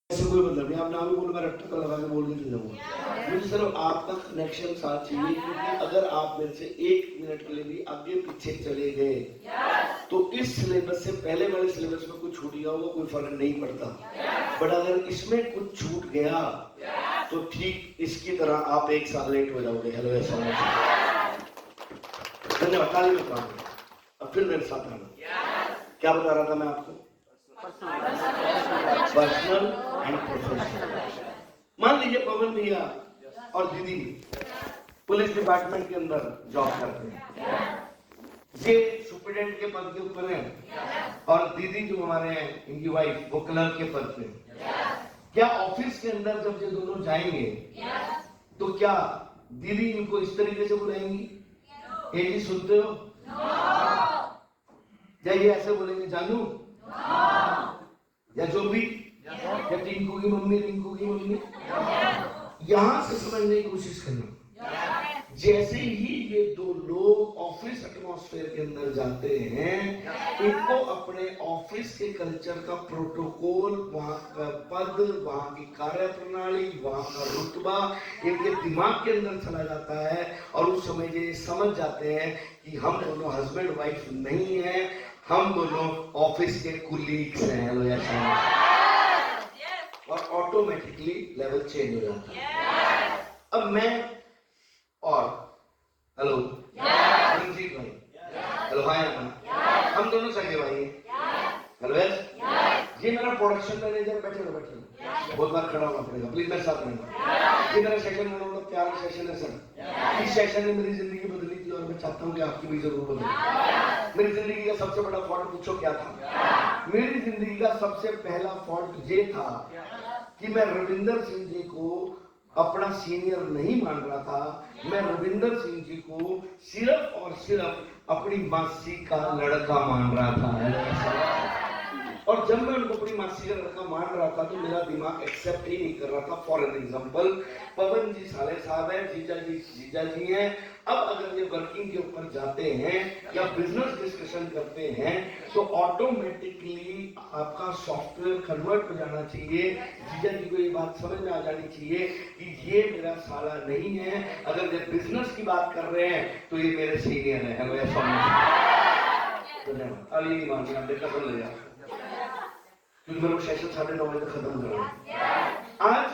ऐसे कोई मतलब नहीं, आप नाम ही बोलो, मैं रट्टा लगा के बोल के चले जाऊंगा। मुझे सिर्फ आपका कनेक्शन साथ चाहिए, क्योंकि अगर आप मेरे से 1 मिनट के लिए भी आगे पीछे चले गए तो इस सिलेबस से पहले वाले सिलेबस में कुछ छूट गया होगा, कोई फर्क नहीं पड़ता। बट अगर इसमें कुछ छूट गया तो ठीक इसकी तरह आप 1 साल लेट हो जाओगे। हेलो ऐसा धन्यवाद, ताली बता। अब फिर मेरे साथ आना। क्या बता रहा था मैं आपको? Personal and professional. मान लीजिए पवन भैया और दीदी पुलिस डिपार्टमेंट के अंदर जॉब करते हैं, ये सुपरिटेंडेंट के पद के ऊपर है और दीदी जो हमारे हैं इनकी वाइफ वो क्लर्क के पद पे। क्या ऑफिस के अंदर जब ये दोनों जाएंगे तो क्या दीदी इनको इस तरीके से बुलाएंगी, ये जी सुनते हो, या ये ऐसे बोलेंगे जानू, या जो भी, या टिंकू की मम्मी, रिंकू की मम्मी? यहां से समझने की कोशिश करना। जैसे ही ये दो लोग ऑफिस एटमॉस्फेयर के अंदर जाते हैं, इनको अपने ऑफिस के कल्चर का प्रोटोकॉल, वहां का पद, वहां की कार्य प्रणाली, वहां का रुतबा इनके दिमाग के अंदर चला जाता है और उस समय ये समझ जाते हैं कि हम दोनों हस्बैंड वाइफ नहीं है, हम दोनों ऑफिस के कुलीग्स हैं। और ऑटोमेटिकली लेवल चेंज हो जाता है। अब मैं और हेलो रंजीत भाई, हेलो हाय, हम दोनों सगे भाई हैं। हेलो ये मेरा प्रोडक्शन मैनेजर, बैठे बहुत बार खड़ा होना पड़ेगा, प्लीज मेरे साथ रहना। ये मेरा सेशन में बड़ा प्यारा सेशन है सर। इस सेशन ने मेरी जिंदगी बदली थी और मैं चाहता हूँ कि आपकी भी जरूर बदले। मेरी जिंदगी का सबसे बड़ा फॉल्ट पूछो क्या था? मेरी जिंदगी का सबसे पहला फॉल्ट ये था कि मैं रविंदर सिंह जी को अपना सीनियर नहीं मान रहा था। मैं रविंदर सिंह जी को सिर्फ और सिर्फ अपनी मासी का लड़का मान रहा था। और जब मैं उनको अपनी मासी का लड़का मान रहा था तो मेरा दिमाग एक्सेप्ट ही नहीं कर रहा था। फॉर एग्जाम्पल, पवन जी साले साहब है, जीजा जी हैं। अब अगर ये वर्किंग के ऊपर जाते हैं या बिजनेस डिस्कशन करते हैं तो ऑटोमेटिकली आपका सॉफ्टवेयर कन्वर्ट हो जाना चाहिए। जीजा जी को ये बात समझ में आ जानी चाहिए कि ये मेरा साला नहीं है। अगर ये बिजनेस की बात कर रहे हैं तो ये मेरे सीनियर है। अली नहीं माननी, आप देखा कर ले, क्योंकि मैं सेशन 9:30 बजे तक खत्म कर रहा हूं। आज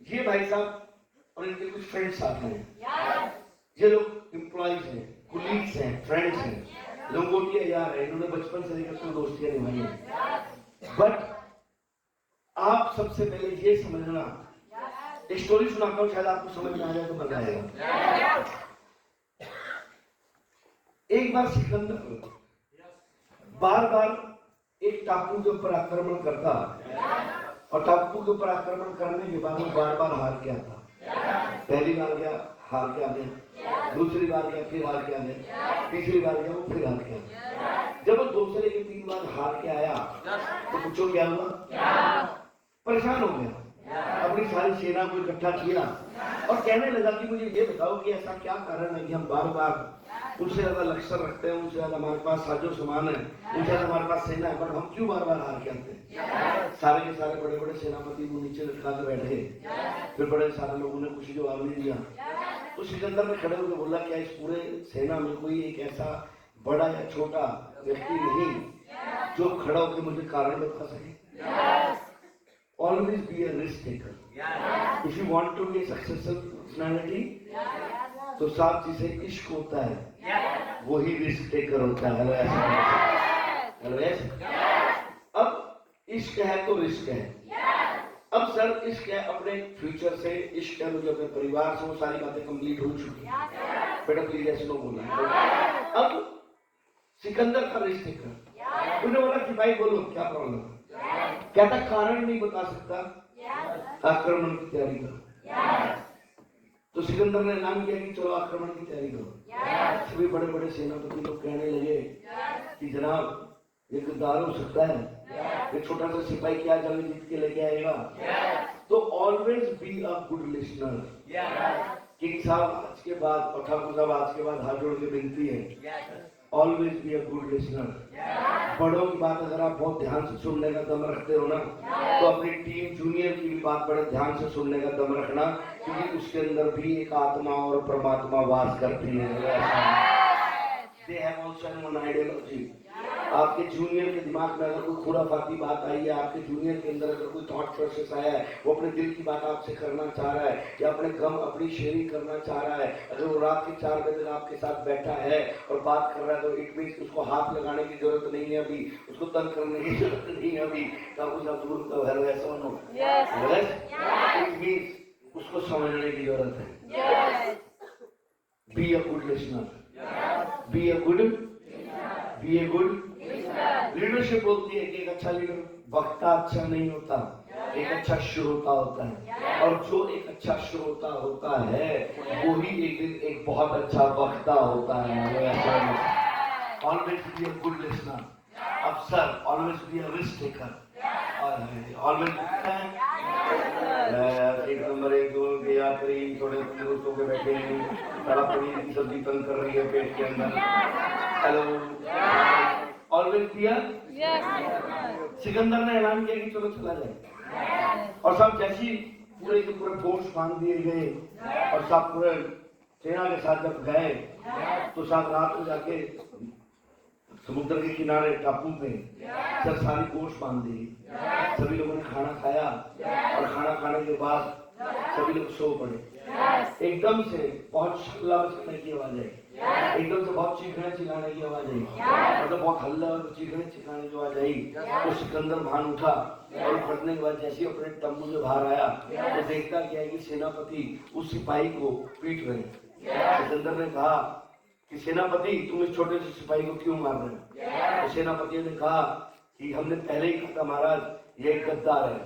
ये भाई साहब और इनके कुछ फ्रेंड्स साथ हैं। ये लोग एम्प्लॉइज हैं, कुलीग्स हैं, फ्रेंड्स हैं, लंगोटिया यार है, इन्होंने बचपन से लेकर कोई दोस्तियां निभाई है। बट आप सबसे पहले ये समझना, एक स्टोरी सुनाता हूं, शायद आपको समझ में आ जाए तो मजा आएगा। एक बार सिकंदर बार बार एक टापू के ऊपर आक्रमण करता और टापू के ऊपर आक्रमण करने के बाद वो बार बार हार गया था। पहली बार गया, हार के आ गया, दूसरी बार गया, फिर हार के आ गया, तीसरी बार गया, वो फिर हार के आ गया। जब वो दूसरे के 3 बार हार के आया तो पूछो क्या हुआ? परेशान हो गया, अपनी सारी सेना को इकट्ठा किया और कहने लगा कि मुझे ये बताओ कि ऐसा क्या कारण है कि हम बार बार उनसे ज्यादा लक्ष्य रखते हैं, उनसे ज्यादा हमारे पास साजो सामान है, उनसे ज्यादा हमारे पास सेना है, पर हम क्यों बार बार हार के आते हैं? सारे के सारे बड़े बड़े सेनापति को नीचे लटका के बैठे, फिर बड़े सारे लोगों ने कुछ जवाब नहीं दिया। तो सिकंदर ने खड़े होकर बोला, क्या इस पूरे सेना में कोई एक ऐसा बड़ा या छोटा व्यक्ति नहीं जो खड़ा होकर मुझे कारण बता सके? Always be a risk taker. If you want to be a successful personality, तो साथ जिसे इश्क होता है वही रिस्क टेकर होता है। हेलो अब इश्क है तो रिस्क है। अब सर इश्क है अपने फ्यूचर से, इश्क है मुझे अपने परिवार से, वो सारी बातें कंप्लीट हो चुकी है। बेटा प्लीज ऐसे नो बोलना। अब सिकंदर का रिस्क टेकर, उन्होंने बोला कि भाई बोलो क्या प्रॉब्लम है? कहता कारण नहीं बता सकता, आक्रमण की तैयारी करो। तो सिकंदर ने ऐलान किया कि चलो आक्रमण की तैयारी करो। सभी बड़े बड़े सेनापति लोग कहने लगे कि जनाब ये गद्दार हो सकता है, ये छोटा सा सिपाही क्या जंग जीत के लेके आएगा? तो always be a good listener. King साहब आज के बाद और ठाकुर साहब आज के बाद हाथ जोड़ के विनती है, always be a good listener. बड़ों की बात अगर आप बहुत ध्यान से सुनने का दम रखते हो ना, तो अपनी टीम जूनियर की भी बात बड़े ध्यान से सुनने का दम रखना, क्योंकि उसके अंदर भी एक आत्मा और परमात्मा वास करती है। They have also one ideology. आपके जूनियर के दिमाग में अगर कोई खुराफाती बात आई है, आपके जूनियर के अंदर अगर कोई थॉट प्रोसेस आया है, वो अपने दिल की बात आपसे करना चाह रहा है या अपने गम अपनी शेयरिंग करना चाह रहा है, अगर वो रात के 4 बजे तक आपके साथ बैठा है और बात कर रहा है, तो इट मीन्स उसको हाथ लगाने की जरूरत नहीं है अभी, उसको तंग करने की जरूरत नहीं है अभी। इट मीन्स उसको समझने की जरूरत है। B a good listener, B a good leadership बोलती है कि एक अच्छा लीडर वक्ता अच्छा नहीं होता, एक अच्छा श्रोता होता है, और जो एक अच्छा श्रोता होता है वो ही एक दिन एक बहुत अच्छा वक्ता होता है। Always be a good listener, अफसर always be a risk taker, always एक नंबर एक दो के याद करी, थोड़े दोस्तों के बैठे हैं, सारा पनीर की सब्जी तंग कर रही है पेट के अंदर। हेलो, ऑलवेज बी अ सिकंदर ने ऐलान किया कि चलो चला जाए, और सब जैसी पूरे के पूरे फोर्स बांध दिए गए और सब पूरे सेना के साथ जब गए तो सब रात को जाके समुद्र के किनारे टापू पे सब सारी गोश्त बांध दी, सभी लोगों ने खाना खाया और खाना खाने के बाद सभी लोग सो पड़े। एकदम से बहुत हल्ला मचने की आवाज आई, एकदम से बहुत चीखने चिल्लाने की आवाज आई, मतलब बहुत हल्ला और चीखने चिल्लाने की आवाज आई। तो सिकंदर भान उठा और उठने के बाद जैसे ही अपने तंबू से बाहर आया तो देखता क्या है कि सेनापति उस सिपाही को पीट रहे। सिकंदर ने कहा कि सेनापति तुम इस छोटे से सिपाही को क्यों मार रहे हो? तो सेनापति ने कहा कि हमने पहले ही कहा महाराज ये एक गद्दार है,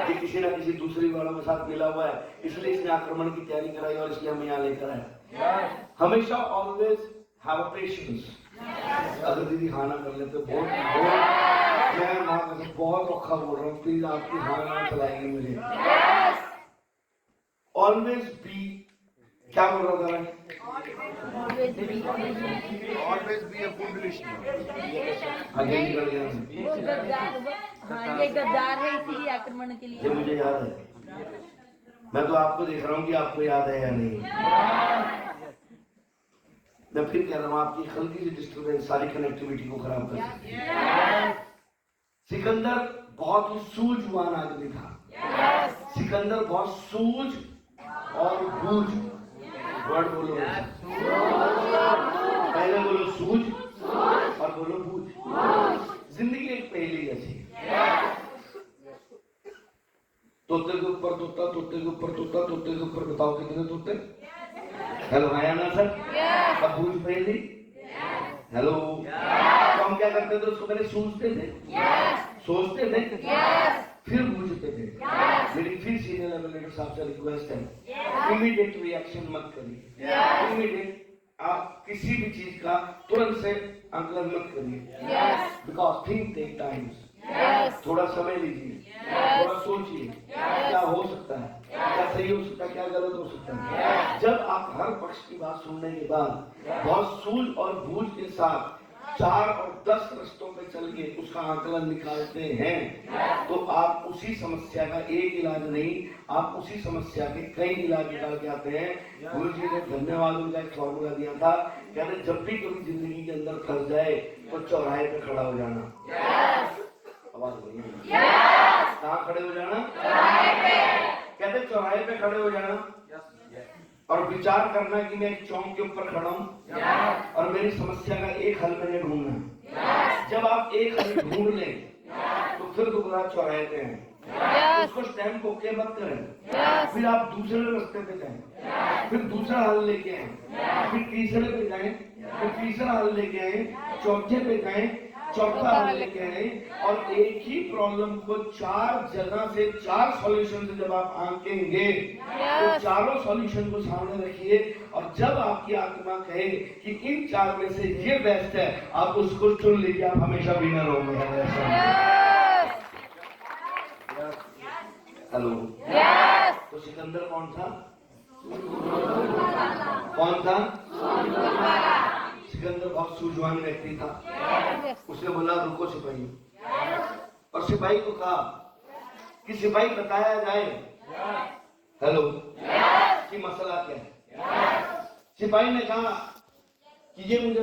ये किसी ना किसी दूसरी वालों के साथ मिला हुआ है, इसलिए इसने आक्रमण की तैयारी कराई और इसलिए हमें यहाँ लेकर आया। हमेशा ऑलवेज हैव पेशेंस। अगर दीदी खाना कर लेते बहुत मैं माँ का बहुत औखा बोल रहा हूँ, प्लीज आपकी खाना चलाएंगे मुझे। ऑलवेज बी क्या बोल रहा था मैं? Always be a good listener. आगे निकल गया। ये गद्दार है इसीलिए आक्रमण के लिए। ये मुझे याद है, मैं तो आपको देख रहा हूँ कि आपको याद है या नहीं। मैं फिर कह रहा हूँ आपकी हल्की सी डिस्टर्बेंस सारी कनेक्टिविटी को खराब कर सकती है। सिकंदर बहुत ही सूझवान आदमी था। सिकंदर बहुत सूझ और बूझ, वर्ड बोलो, पहले बोलो सूझ और बोलो बूझ। जिंदगी एक पहेली जैसी, तोते के ऊपर तोता, तोते के ऊपर तोता, तोते के ऊपर बताओ कितने तोते? हेलो आया ना सर? अब बूझ पहेली। हेलो, तो हम क्या करते थे? उसको पहले सूझते थे, सोचते थे, फिर बूझते थे। मेरी फिर सीनियर लेवल लीडर साहब से रिक्वेस्ट है, इमीडिएट रिएक्शन मत करिए। इमीडिएट आप किसी भी चीज का तुरंत से आकलन मत करिए, बिकॉज थिंक टेक टाइम्स। थोड़ा समय लीजिए, थोड़ा सोचिए क्या हो सकता है, क्या सही हो सकता है, क्या गलत हो सकता है। जब आप हर पक्ष की बात सुनने के बाद बहुत सूझ और बूझ के साथ 4 और 10 रस्तों पे चल के उसका आकलन निकालते हैं, तो आप उसी समस्या का एक इलाज नहीं, आप उसी समस्या के कई इलाज निकाल के आते हैं। गुरु जी ने धन्यवाद उनका एक फॉर्मूला दिया था, कहते जब भी कभी जिंदगी के अंदर फंस जाए तो चौराहे पे खड़ा हो जाना। आवाज नहीं, कहाँ खड़े हो जाना? कहते चौराहे पे खड़े हो जाना और विचार करना कि मैं एक चौक के ऊपर खड़ा हूँ और मेरी समस्या का एक हल मैंने ढूंढना। जब आप एक हल ढूंढ लें तो फिर दोबारा चौराहे पे हैं, उसको स्टैम्प को के मत करें, फिर आप दूसरे रास्ते पे जाएं, फिर दूसरा हल लेके आए, फिर तीसरे पे जाएं, फिर तीसरा हल लेके आए, चौथे पे जाएं, चौथा हल लेके आए, और एक ही प्रॉब्लम को 4 जगह से 4 सॉल्यूशन से जब आप आंकेंगे तो चारों सॉल्यूशन को सामने रखिए, और जब आपकी आत्मा कहे कि इन 4 में से ये बेस्ट है, आप उसको चुन लीजिए, आप हमेशा विनर होंगे। हेलो, तो सिकंदर कौन था? कौन था? सिकंदर बहुत सूझवान व्यक्ति था। उसने बोला रुको सिपाही, और सिपाही को कहा कि सिपाही बताया जाए हेलो कि मसला क्या है। सिपाही ने कहा कि ये मुझे